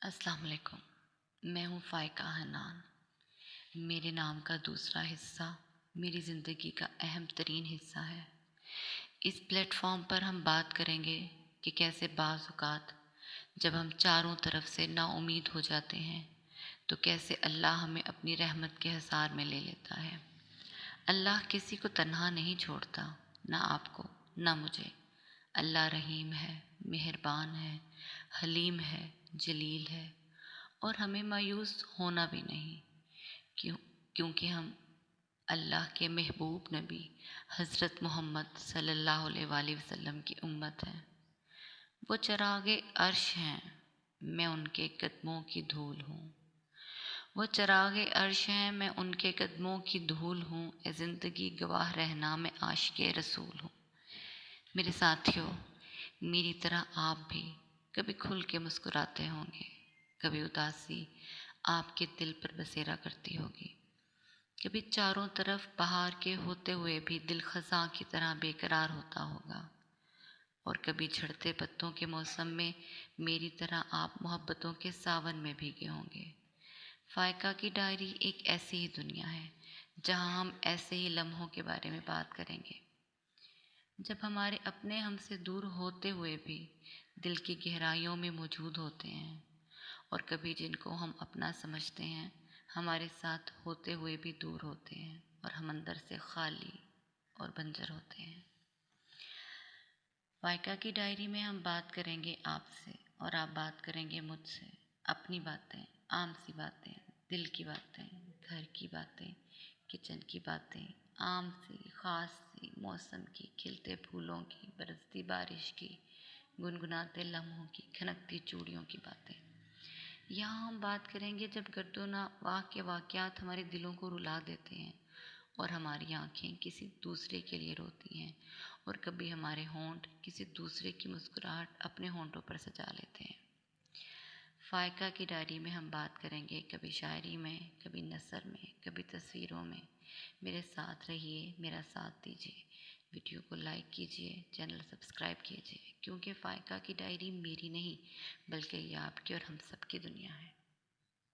السلام علیکم۔ میں ہوں فائقہ حنان۔ میرے نام کا دوسرا حصہ میری زندگی کا اہم ترین حصہ ہے۔ اس پلیٹ فارم پر ہم بات کریں گے کہ کیسے بعض اوقات جب ہم چاروں طرف سے نا امید ہو جاتے ہیں تو کیسے اللہ ہمیں اپنی رحمت کے حصار میں لے لیتا ہے۔ اللہ کسی کو تنہا نہیں چھوڑتا، نہ آپ کو نہ مجھے۔ اللہ رحیم ہے، مہربان ہے، حلیم ہے، جلیل ہے، اور ہمیں مایوس ہونا بھی نہیں، کیونکہ ہم اللہ کے محبوب نبی حضرت محمد صلی اللہ علیہ وآلہ وسلم کی امت ہیں۔ وہ چراغ عرش ہیں، میں ان کے قدموں کی دھول ہوں۔ وہ چراغ عرش ہیں، میں ان کے قدموں کی دھول ہوں۔ اے زندگی گواہ رہنا، میں عاشق رسول ہوں۔ میرے ساتھیوں، میری طرح آپ بھی کبھی کھل کے مسکراتے ہوں گے، کبھی اداسی آپ کے دل پر بسیرا کرتی ہوگی، کبھی چاروں طرف بہار کے ہوتے ہوئے بھی دل خزاں کی طرح بے قرار ہوتا ہوگا، اور کبھی جھڑتے پتوں کے موسم میں میری طرح آپ محبتوں کے ساون میں بھیگے ہوں گے۔ فائقہ کی ڈائری ایک ایسی ہی دنیا ہے جہاں ہم ایسے ہی لمحوں کے بارے میں بات کریں گے جب ہمارے اپنے ہم سے دور ہوتے ہوئے بھی دل کی گہرائیوں میں موجود ہوتے ہیں، اور کبھی جن کو ہم اپنا سمجھتے ہیں ہمارے ساتھ ہوتے ہوئے بھی دور ہوتے ہیں اور ہم اندر سے خالی اور بنجر ہوتے ہیں۔ فائقہ کی ڈائری میں ہم بات کریں گے آپ سے، اور آپ بات کریں گے مجھ سے، اپنی باتیں، عام سی باتیں، دل کی باتیں، گھر کی باتیں، کچن کی باتیں، عام سی، خاص سی، موسم کی، کھلتے پھولوں کی، برستی بارش کی، گنگناتے لمحوں کی، کھنکتی چوڑیوں کی باتیں۔ یہاں ہم بات کریں گے جب گردونواح کے واقعات ہمارے دلوں کو رلا دیتے ہیں اور ہماری آنکھیں کسی دوسرے کے لیے روتی ہیں، اور کبھی ہمارے ہونٹ کسی دوسرے کی مسکراہٹ اپنے ہونٹوں پر سجا لیتے ہیں۔ فائقہ کی ڈائری میں ہم بات کریں گے کبھی شاعری میں، کبھی نثر میں، کبھی تصویروں میں۔ میرے ساتھ رہیے، میرا ساتھ دیجیے، ویڈیو کو لائک کیجیے، چینل سبسکرائب کیجیے، کیونکہ فائقہ کی ڈائری میری نہیں بلکہ یہ آپ کی اور ہم سب کی دنیا ہے۔